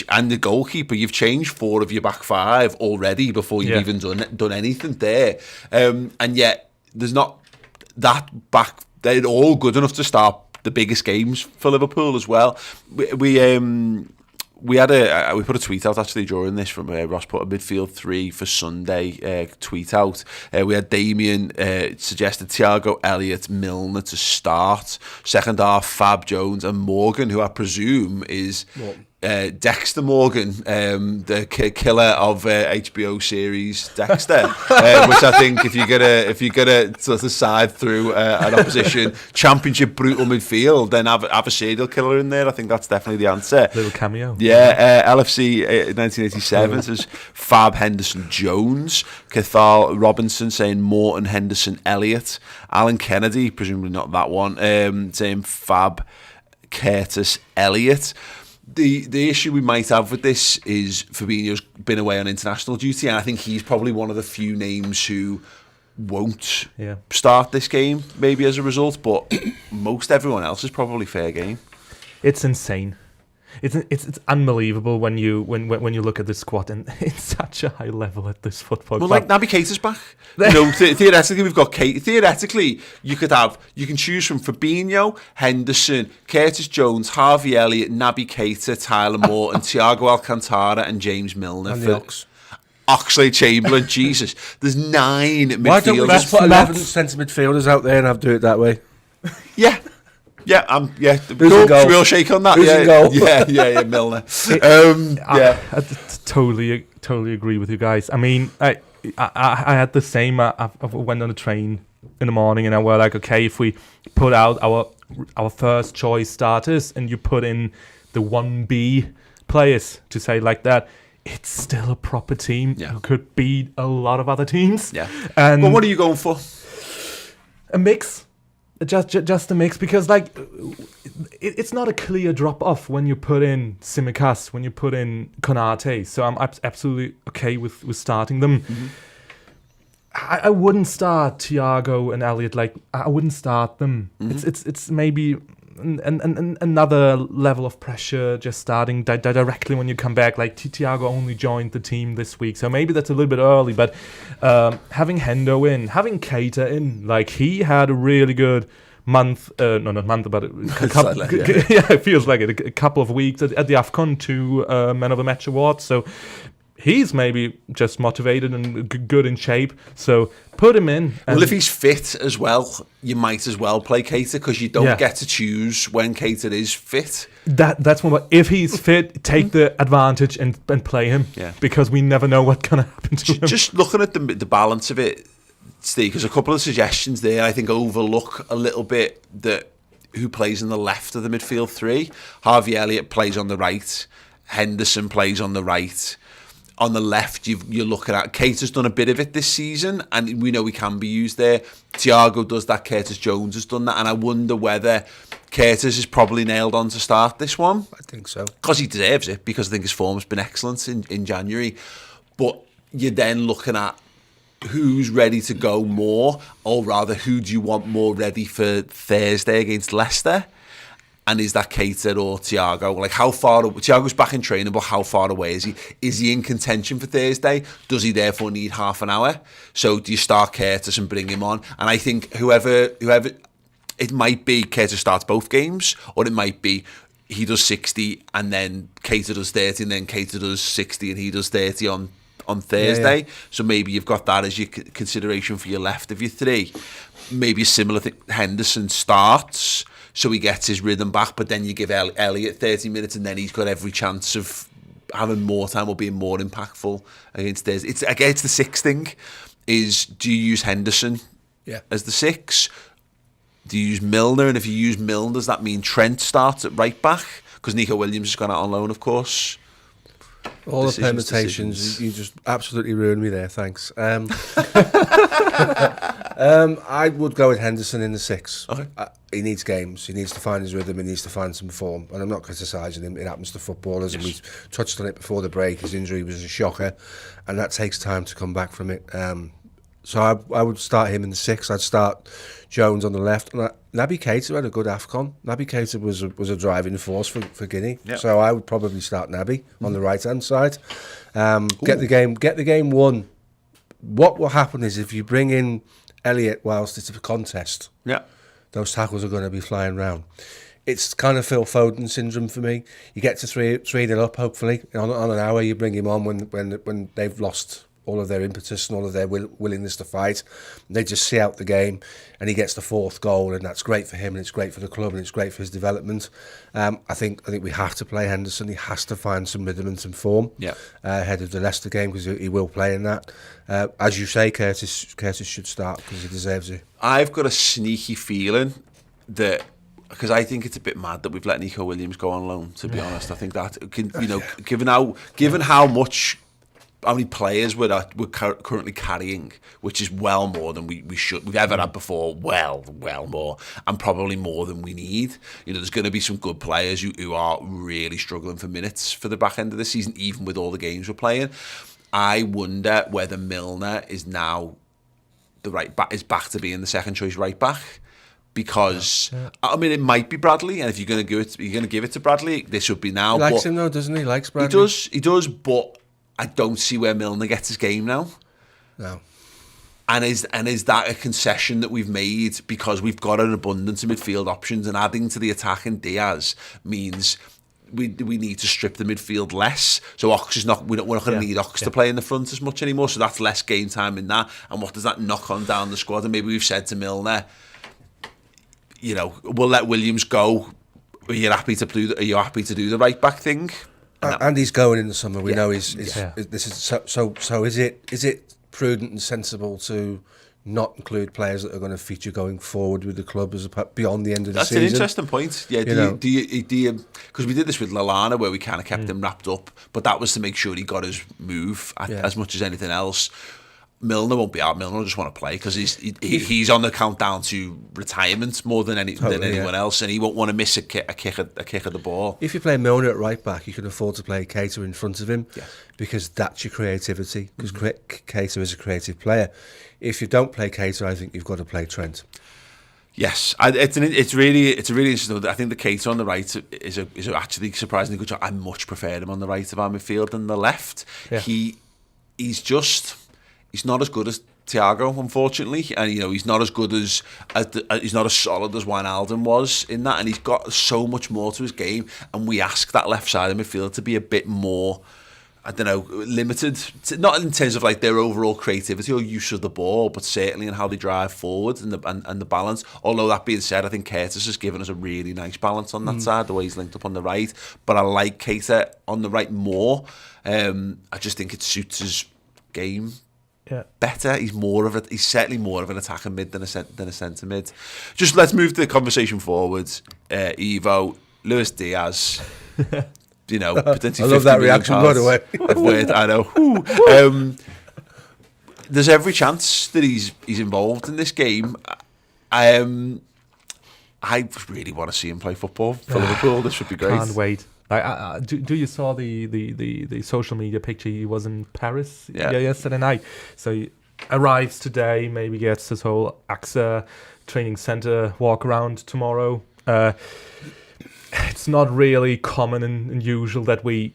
and the goalkeeper, you've changed 4 of your back 5 already before you've even done anything there. And yet there's not that back. They're all good enough to start the biggest games for Liverpool as well. We put a tweet out actually during this from Ross put a midfield 3 for Sunday tweet out. We had Damien suggested Thiago, Elliott, Milner to start. Second half, Fab, Jones and Morgan, who I presume is Dexter Morgan, the killer of HBO series Dexter, which I think if you're gonna sort of side through an opposition championship brutal midfield, then have a serial killer in there. I think that's definitely the answer. Little cameo. Yeah, LFC 1987 says Fab, Henderson, Jones. Cathal Robinson saying Morton, Henderson, Elliott. Alan Kennedy, presumably not that one, saying Fab, Curtis, Elliott. The issue we might have with this is Fabinho's been away on international duty, and I think he's probably one of the few names who won't start this game, maybe as a result, but most everyone else is probably fair game. It's insane. It's unbelievable when you look at this squad, and it's such a high level at this football club. Well, like Naby Keita's back. Theoretically we've got Keita. Theoretically, you can choose from Fabinho, Henderson, Curtis Jones, Harvey Elliott, Naby Keita, Tyler Morton, Thiago Alcantara, and James Milner. And the Ox. Oxlade-Chamberlain. Jesus, there's 9 midfielders. Why don't we just put 11 centre midfielders out there and have to do it that way? Yeah. Yeah, real shake on that. Who's in goal? Yeah, Milner. I totally agree with you guys. I mean, I had the same. I went on a train in the morning, and I were like, okay, if we put out our first choice starters, and you put in the 1B players, to say like that, it's still a proper team who could beat a lot of other teams. Yeah. And well, what are you going for? A mix. Just a mix, because like it's not a clear drop off when you put in Tsimikas, when you put in Konate. So I'm absolutely okay with starting them. Mm-hmm. I wouldn't start Thiago and Elliott. Like, I wouldn't start them. Mm-hmm. It's maybe another level of pressure just starting directly when you come back. Like Thiago only joined the team this week, so maybe that's a little bit early. But having Hendo in, having Keita in, like he had a really good month. No, not month, but a couple. Yeah, it feels like it. A couple of weeks at the AFCON 2 Man of the Match award. So he's maybe just motivated and good in shape. So put him in. Well, if he's fit as well, you might as well play Keita because you don't get to choose when Keita is fit. That's one. If he's fit, take the advantage and play him. Yeah. Because we never know what's going to happen to him. Just looking at the balance of it, Steve, because a couple of suggestions there I think overlook a little bit that who plays in the left of the midfield three. Harvey Elliott plays on the right. Henderson plays on the right. On the left, you're looking at Keita's done a bit of it this season, and we know he can be used there. Thiago does that. Curtis Jones has done that, and I wonder whether Curtis is probably nailed on to start this one. I think so. Because he deserves it, because I think his form's been excellent in January. But you're then looking at who's ready to go more, or rather, who do you want more ready for Thursday against Leicester? And is that Keita or Thiago? Like, how far... Thiago's back in training, but how far away is he? Is he in contention for Thursday? Does he therefore need half an hour? So do you start Curtis and bring him on? And I think whoever... It might be Curtis starts both games, or it might be he does 60 and then Keita does 30 and then Keita does 60 and he does 30 on Thursday. Yeah. So maybe you've got that as your consideration for your left of your three. Maybe a similar thing. Henderson starts... So he gets his rhythm back, but then you give Elliott 30 minutes and then he's got every chance of having more time or being more impactful against this. It's the sixth thing, is do you use Henderson as the 6? Do you use Milner? And if you use Milner, does that mean Trent starts at right back? Because Nico Williams has gone out on loan, of course. All the permutations, you just absolutely ruined me there, thanks. I would go with Henderson in the 6. Okay. He needs games, he needs to find his rhythm, he needs to find some form. And I'm not criticising him, it happens to footballers, and we touched on it before the break. His injury was a shocker, and that takes time to come back from it. So I would start him in the 6. I'd start Jones on the left. And Naby Keita had a good AFCON. Naby Keita was a driving force for Guinea. Yep. So I would probably start Naby on the right-hand side. Get the game won. What will happen is if you bring in Elliott whilst it's a contest, those tackles are going to be flying around. It's kind of Phil Foden syndrome for me. You get to 3-0 up, hopefully. On an hour, you bring him on when they've lost all of their impetus and all of their willingness to fight. They just see out the game, and he gets the 4th goal, and that's great for him, and it's great for the club, and it's great for his development. I think we have to play Henderson. He has to find some rhythm and some form ahead of the Leicester game, because he will play in that. As you say, Curtis should start because he deserves it. I've got a sneaky feeling that, because I think it's a bit mad that we've let Nico Williams go on loan, to be honest. I think that, given how many players we're currently carrying, which is well more than we've ever had before, well more, and probably more than we need. There's going to be some good players who are really struggling for minutes for the back end of the season, even with all the games we're playing. I wonder whether Milner is now is back to being the second choice right back. Because I mean, it might be Bradley, and if you're going to give it to Bradley, this would be now. He likes him though, doesn't he? He likes Bradley. He does, but I don't see where Milner gets his game now. No. And is that a concession that we've made because we've got an abundance of midfield options, and adding to the attack in Diaz means we need to strip the midfield less. So Ox is not. We're not going to need Ox to play in the front as much anymore. So that's less game time in that. And what does that knock on down the squad? And maybe we've said to Milner, we'll let Williams go. Are you happy to do the right back thing? And he's going in the summer. We know he's this is so. Is it prudent and sensible to not include players that are going to feature going forward with the club beyond the end of the season? That's an interesting point. Yeah, do you? Because we did this with Lallana, where we kind of kept him wrapped up, but that was to make sure he got his move as much as anything else. Milner won't be out. Milner will just want to play because he's on the countdown to retirement more than anyone else, and he won't want to miss a kick of the ball. If you play Milner at right back, you can afford to play Keita in front of him because that's your creativity. Because Keita is a creative player. If you don't play Keita, I think you've got to play Trent. Yes, it's a really interesting. I think the Keita on the right is actually surprisingly good job. I much prefer him on the right of our midfield than the left. Yeah. He's not as good as Thiago, unfortunately, and he's not as good he's not as solid as Wijnaldum was in that, and he's got so much more to his game. And we ask that left side of midfield to be a bit more, I don't know, limited, not in terms of like their overall creativity or use of the ball, but certainly in how they drive forward and the balance. Although that being said, I think Curtis has given us a really nice balance on that side, the way he's linked up on the right. But I like Keita on the right more. I just think it suits his game better. He's certainly more of an attacking mid than a centre mid. Just let's move the conversation forward. Ivo, Luis Diaz. Potentially I love that reaction, by the way. I know. There's every chance that he's involved in this game. I really want to see him play football for Liverpool. This would be great. Can't wait. Do you saw the social media picture? He was in Paris yesterday night. So he arrives today, maybe gets his whole AXA training centre walk around tomorrow. It's not really common and usual that we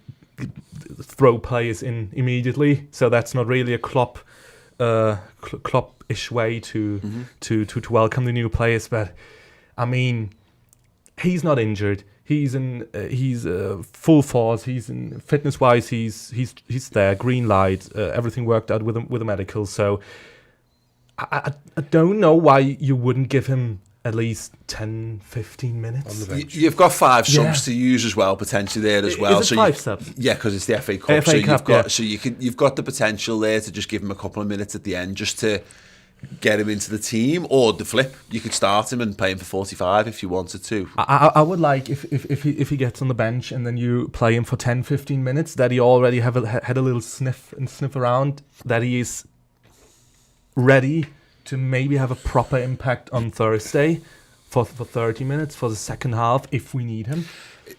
throw players in immediately. So that's not really a Klopp-ish way to welcome the new players. But I mean, he's not injured. He's full force. He's in fitness wise. He's there. Green light. Everything worked out with the medical. So I don't know why you wouldn't give him at least 10, 15 minutes. On the bench. You've got 5 subs to use as well, potentially there as well. Is it 5 subs? Yeah, because it's the FA Cup. You've got the potential there to just give him a couple of minutes at the end just to get him into the team, or the flip. You could start him and play him for 45 if you wanted to. I would like if he gets on the bench and then you play him for 10, 15 minutes, that he already had a little sniff around, that he is ready to maybe have a proper impact on Thursday for 30 minutes for the second half if we need him.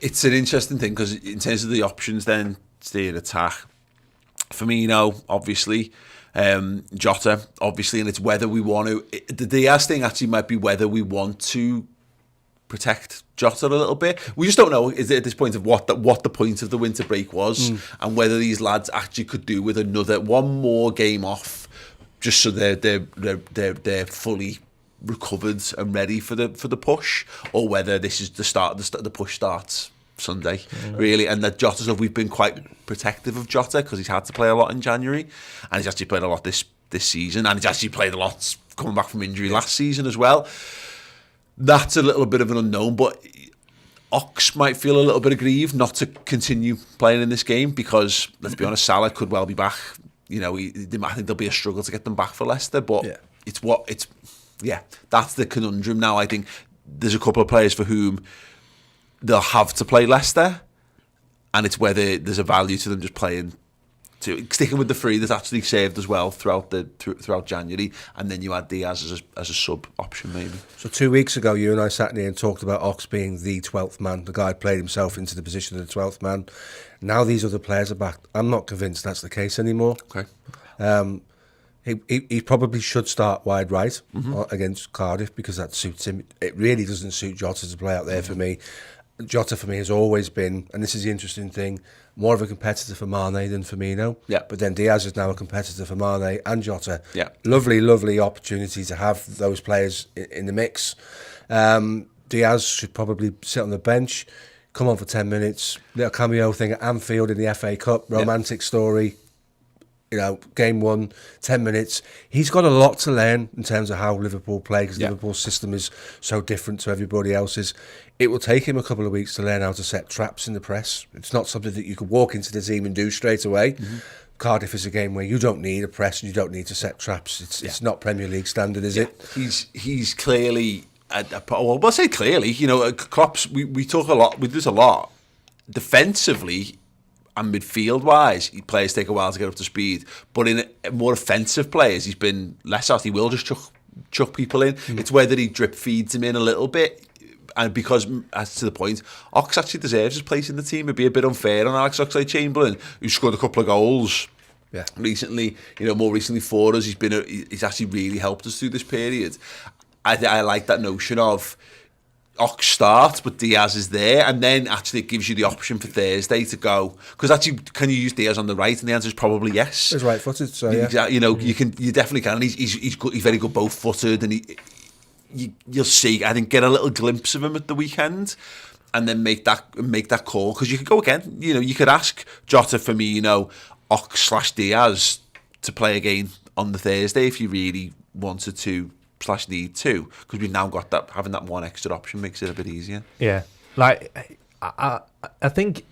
It's an interesting thing because in terms of the options then, stay in attack. Firmino, obviously. Jota, obviously, and it's whether we want to... The Diaz thing actually might be whether we want to protect Jota a little bit. We just don't know at this point of what the point of the winter break was and whether these lads actually could do with one more game off just so they're fully recovered and ready for the push, or whether this is the push starts Sunday, really. And that Jota stuff, we've been quite protective of Jota because he's had to play a lot in January, and he's actually played a lot this season, and he's actually played a lot coming back from injury last season as well. That's a little bit of an unknown, but Ox might feel a little bit aggrieved not to continue playing in this game because, let's be honest, Salah could well be back. I think there'll be a struggle to get them back for Leicester, but that's the conundrum now. I think there's a couple of players for whom they'll have to play Leicester, and it's whether there's a value to them just playing, sticking with the 3 that's actually saved as well throughout January, and then you add Diaz as a sub option maybe. So 2 weeks ago, you and I sat here and talked about Ox being the 12th man. The guy played himself into the position of the 12th man. Now these other players are back. I'm not convinced that's the case anymore. Okay. He probably should start wide right against Cardiff because that suits him. It really doesn't suit Jota to play out there for me. Jota for me has always been, and this is the interesting thing, more of a competitor for Mane than Firmino. Yeah. But then Diaz is now a competitor for Mane and Jota. Yeah. Lovely opportunity to have those players in the mix. Diaz should probably sit on the bench, come on for 10 minutes, little cameo thing at Anfield in the FA Cup, romantic story. Game 1, 10 minutes. He's got a lot to learn in terms of how Liverpool play because Liverpool's system is so different to everybody else's. It will take him a couple of weeks to learn how to set traps in the press. It's not something that you could walk into the team and do straight away. Cardiff is a game where you don't need a press and you don't need to set traps. It's not Premier League standard, is it? He's clearly... well, I'll say clearly. Klopp's... We talk a lot... We do this a lot. Defensively... and midfield-wise, players take a while to get up to speed. But in more offensive players, he's been less out. He will just chuck people in. It's whether he drip feeds him in a little bit. And because, as to the point, Ox actually deserves his place in the team. It'd be a bit unfair on Alex Oxlade-Chamberlain, who scored a couple of goals recently. More recently for us. He's actually really helped us through this period. I like that notion of Ox starts, but Diaz is there, and then actually it gives you the option for Thursday to go. Because actually, can you use Diaz on the right? And the answer is probably yes. He's right-footed, so yeah. You know, you definitely can. And he's good. He's very good both-footed, and you'll see. I think get a little glimpse of him at the weekend, and then make that call. Because you could go again. You know, you could ask Jota, Firmino, Ox/Diaz to play again on the Thursday if you really wanted to. /need to, because we've now got that, having that one extra option makes it a bit easier. Yeah, like I think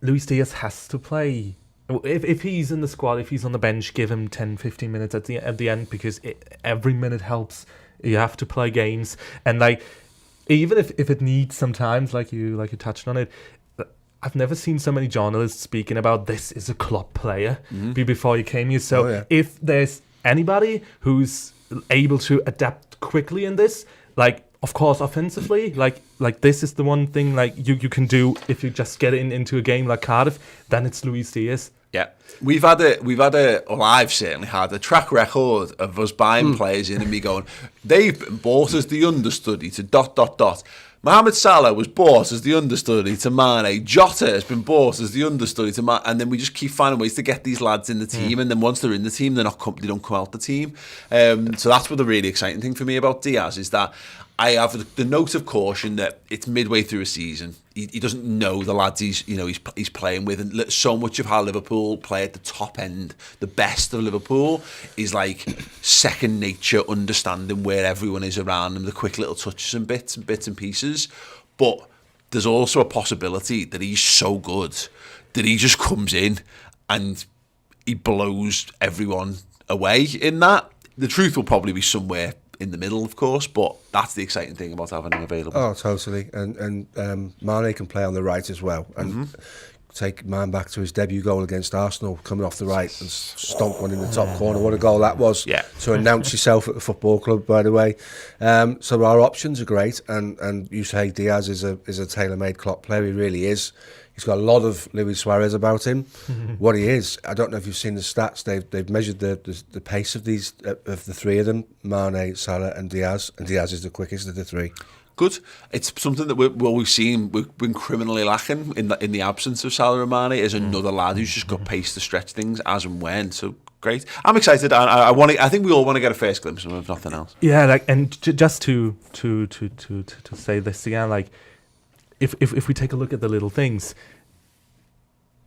Luis Diaz has to play. If he's in the squad, if he's on the bench, give him 10-15 minutes at the end, because every minute helps. You have to play games, and like even if it needs sometimes, like you touched on it. I've never seen so many journalists speaking about this is a club player before he came here. So if there's anybody who's able to adapt quickly in this, like of course offensively, like this is the one thing like you can do if you just get into a game like Cardiff, then it's Luis Diaz. Yeah, I've certainly had a track record of us buying players in and me going, they've been bought as the understudy to ... Mohamed Salah was bought as the understudy to Mane. Jota has been bought as the understudy to Mane, and then we just keep finding ways to get these lads in the team. And then once they're in the team, they don't come out the team. So that's what the really exciting thing for me about Diaz is that I have the note of caution that it's midway through a season. He doesn't know the lads he's playing with, and so much of how Liverpool play at the top end, the best of Liverpool, is like second nature, understanding where everyone is around them, the quick little touches and bits and pieces. But there's also a possibility that he's so good that he just comes in and he blows everyone away in that. The truth will probably be somewhere in the middle, of course, but that's the exciting thing about having him available. Oh, totally. And Mane can play on the right as well. And take man back to his debut goal against Arsenal, coming off the right and stomp one in the top corner. What a goal that was. Yeah. To announce yourself at the football club, by the way. So our options are great. And you say Diaz is a tailor-made Klopp player. He really is. He's got a lot of Luis Suarez about him. What he is, I don't know if you've seen the stats. They've measured the pace of these of the three of them: Mane, Salah, and Diaz. And Diaz is the quickest of the three. Good. It's something that we've seen. We've been criminally lacking in the absence of Salah and Mane. Is another lad who's just got pace to stretch things as and when. So great. I'm excited. I think we all want to get a first glimpse of him, if nothing else. Yeah, like, and just to say this again, like. If we take a look at the little things,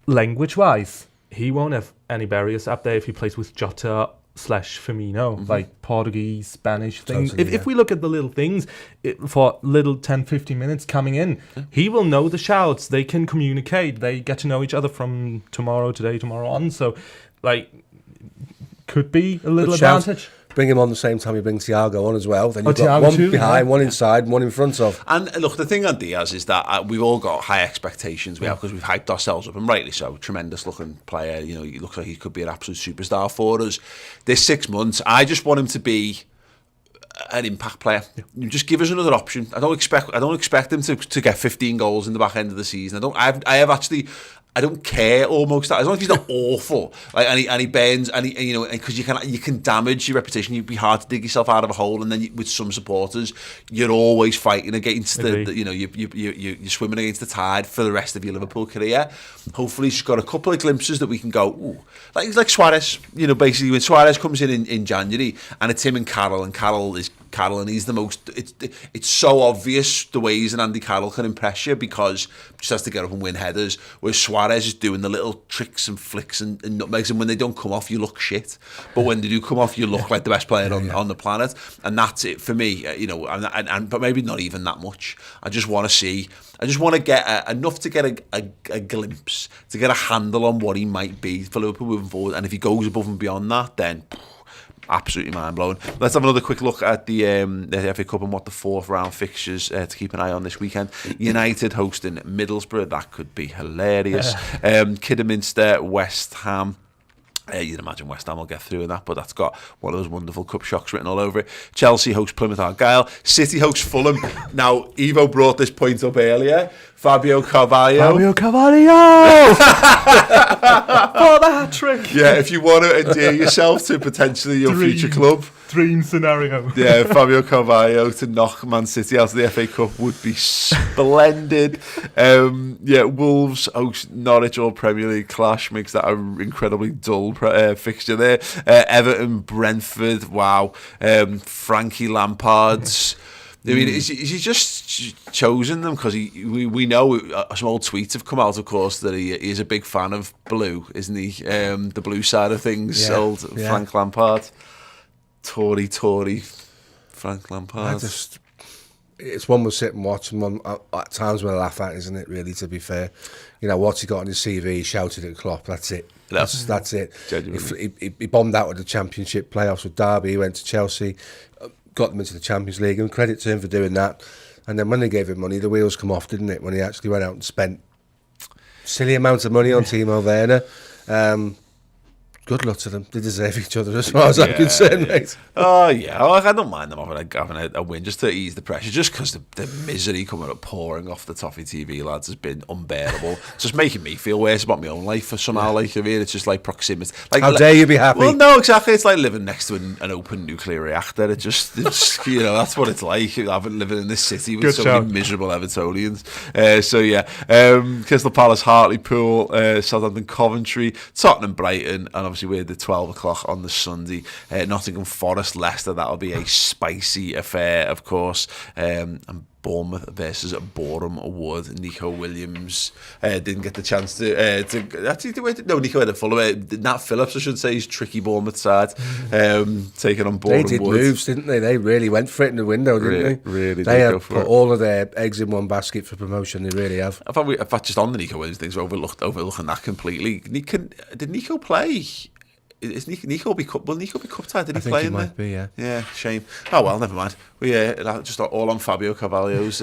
language-wise, he won't have any barriers up there if he plays with Jota/Firmino, like Portuguese, Spanish things. Totally, if we look at the little things, for little 10-15 minutes coming in, he will know the shouts. They can communicate. They get to know each other from tomorrow on. So, like, could be a little advantage. Bring him on the same time you bring Thiago on as well. Then you've got one behind, one inside, one in front of. And look, the thing on Diaz is that we've all got high expectations. We have, because we've hyped ourselves up, and rightly so. Tremendous looking player. You know, he looks like he could be an absolute superstar for us. This 6 months, I just want him to be an impact player. Yeah. Just give us another option. I don't expect him to get 15 goals in the back end of the season. I don't care almost that, as long as he's not awful, like and he bends and because you can damage your reputation. You'd be hard to dig yourself out of a hole, and then with some supporters, you're always fighting against you're swimming against the tide for the rest of your Liverpool career. Hopefully, he's got a couple of glimpses that we can go, ooh, like Suarez. You know, basically when Suarez comes in January, and it's him and Carroll, and he's the most. It's so obvious the ways an Andy Carroll can impress you, because he just has to get up and win headers. Whereas Suarez is doing the little tricks and flicks and nutmegs, and when they don't come off, you look shit. But when they do come off, you look like the best player on the planet. And that's it for me. But maybe not even that much. I just want to get enough to get a glimpse, to get a handle on what he might be for Liverpool moving forward. And if he goes above and beyond that, then absolutely mind-blowing. Let's have another quick look at the FA Cup and what the fourth round fixtures to keep an eye on this weekend. United hosting Middlesbrough. That could be hilarious. Kidderminster, West Ham. You'd imagine West Ham will get through in that, but that's got one of those wonderful cup shocks written all over it. Chelsea hosts Plymouth Argyle. City hosts Fulham. Now, Ivo brought this point up earlier. Fabio Carvalho! For the hat-trick! Yeah, if you want to endear yourself to potentially your future club, Dream scenario. Yeah, Fabio Carvalho to knock Man City out of the FA Cup would be splendid. Wolves host Norwich or Premier League clash makes that an incredibly dull fixture there. Everton, Brentford, wow. Frankie Lampard's. I mean, is he just chosen them because we know some old tweets have come out, of course, that he is a big fan of blue, isn't he? The blue side of things, Frank Lampard. Tory Frank Lampard. It's one we'll sit and watch, and one at times we'll laugh at, isn't it, really, to be fair? You know, what's he got on his CV? He shouted at Klopp, that's it. That's it. He bombed out of the Championship playoffs with Derby, he went to Chelsea, got them into the Champions League, and credit to him for doing that. And then when they gave him money, the wheels come off, didn't it? When he actually went out and spent silly amounts of money on Timo Werner. Good luck to them. They deserve each other as far as I'm concerned, mate. Oh, yeah. I don't mind them having a win just to ease the pressure, just because the misery coming up pouring off the Toffee TV lads has been unbearable. It's just making me feel worse about my own life for somehow. Like, I mean, it's just like proximity. Like, how dare you be happy? Well, no, exactly. It's like living next to an open nuclear reactor. It's you know, that's what it's like. Living in this city with many miserable Evertonians. Crystal Palace, Hartlepool, Southampton, Coventry, Tottenham, Brighton, and obviously we're the 12 o'clock on the Sunday. Nottingham Forest, Leicester, that'll be a spicy affair, of course. And Bournemouth versus Boreham Wood. Nico Williams didn't get the chance to actually no, Nico had a full Nat Phillips, I should say, his tricky Bournemouth side, taking on Boreham Wood. They did moves, didn't they? They really went for it in the window, didn't they? Really they have put all of their eggs in one basket for promotion. They really have. In fact, just on the Nico Williams things, overlooking that completely. Did Nico play? Is Nico be cup? Will Nico be cup tied? Did he play in there? I think he might be, yeah. Yeah, shame. Oh well, never mind. We just all on Fabio Carvalho's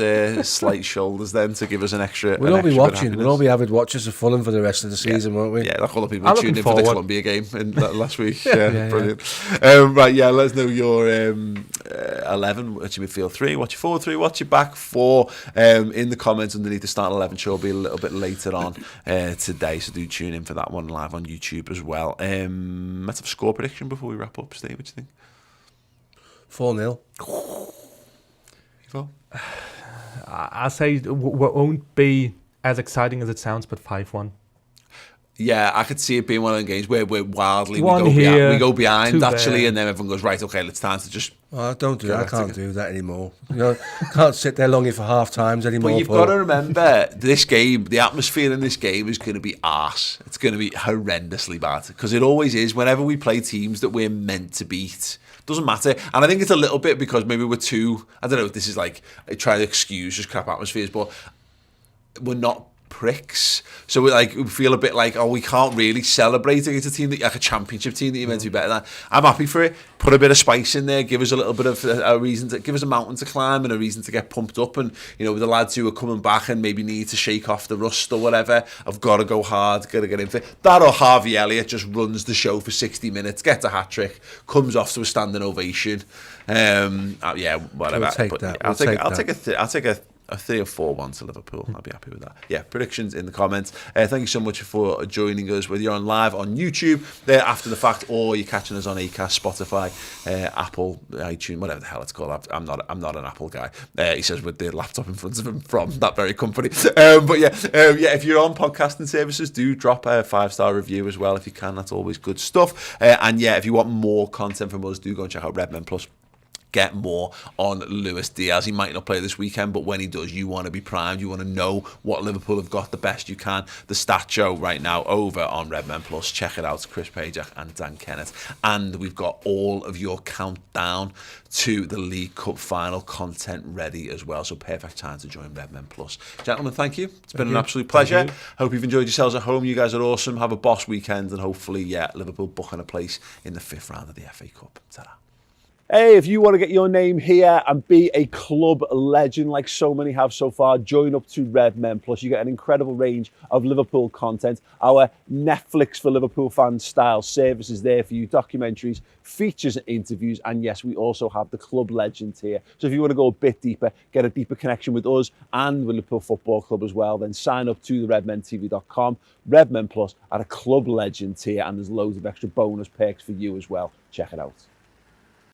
slight shoulders then to give us an extra. We'll all be watching. We'll all be avid watchers of Fulham for the rest of the season, won't we? Yeah, like all the people who tuned in for the Colombia game last week. Yeah, brilliant. Right, yeah. Let us know your 11. What's your midfield 3? What's your forward 3? What's your back 4? In the comments underneath the start 11 show will be a little bit later on today, so do tune in for that one live on YouTube as well. Let's have a score prediction before we wrap up, Steve. What do you think? 4-0. Ivo? I say it won't be as exciting as it sounds, but 5-1. Yeah, I could see it being one of the games where we're wildly we go behind actually, and then everyone goes, right, okay, it's time to just. Oh, don't do that. I can't do that anymore. You know, can't sit there longing for half times anymore. But you've got to remember, this game, the atmosphere in this game is going to be arse. It's going to be horrendously bad because it always is. Whenever we play teams that we're meant to beat, doesn't matter. And I think it's a little bit because maybe we're too. I don't know if this is like trying to excuse just crap atmospheres, but we're not pricks, so we feel a bit like, oh, we can't really celebrate against a team that, like a championship team that you're meant to be better than. I'm happy for it. Put a bit of spice in there, give us a little bit of a reason to give us a mountain to climb and a reason to get pumped up, and you know, the lads who are coming back and maybe need to shake off the rust or whatever, I've got to go hard, got to get in for that. Or Harvey Elliott just runs the show for 60 minutes, gets a hat-trick, comes off to a standing ovation. Yeah, whatever. I'll take a 3 or 4-1 to Liverpool. I'll be happy with that. Yeah, predictions in the comments. Thank you so much for joining us, whether you're on live on YouTube after the fact, or you're catching us on Acast, Spotify, Apple, iTunes, whatever the hell it's called. I'm not an Apple guy. He says with the laptop in front of him from that very company. But if you're on podcasting services, do drop a 5-star review as well if you can. That's always good stuff. And yeah, if you want more content from us, do go and check out Redmen Plus. Get more on Luis Diaz. He might not play this weekend, but when he does, you want to be primed. You want to know what Liverpool have got the best you can. The stat show right now over on Redmen Plus. Check it out. Chris Pajak and Dan Kennett. And we've got all of your countdown to the League Cup final content ready as well. So perfect time to join Redmen Plus. Gentlemen, thank you. It's been an absolute pleasure. Hope you've enjoyed yourselves at home. You guys are awesome. Have a boss weekend, and hopefully, Liverpool booking a place in the 5th round of the FA Cup. Ta-da. Hey, if you want to get your name here and be a club legend like so many have so far, join up to Redmen Plus. You get an incredible range of Liverpool content, our Netflix for Liverpool fans style services there for you, documentaries, features and interviews, and yes, we also have the club legend tier. So if you want to go a bit deeper, get a deeper connection with us and with Liverpool Football Club as well, then sign up to the redmentv.com, Redmen Plus at a club legend tier, and there's loads of extra bonus perks for you as well. Check it out.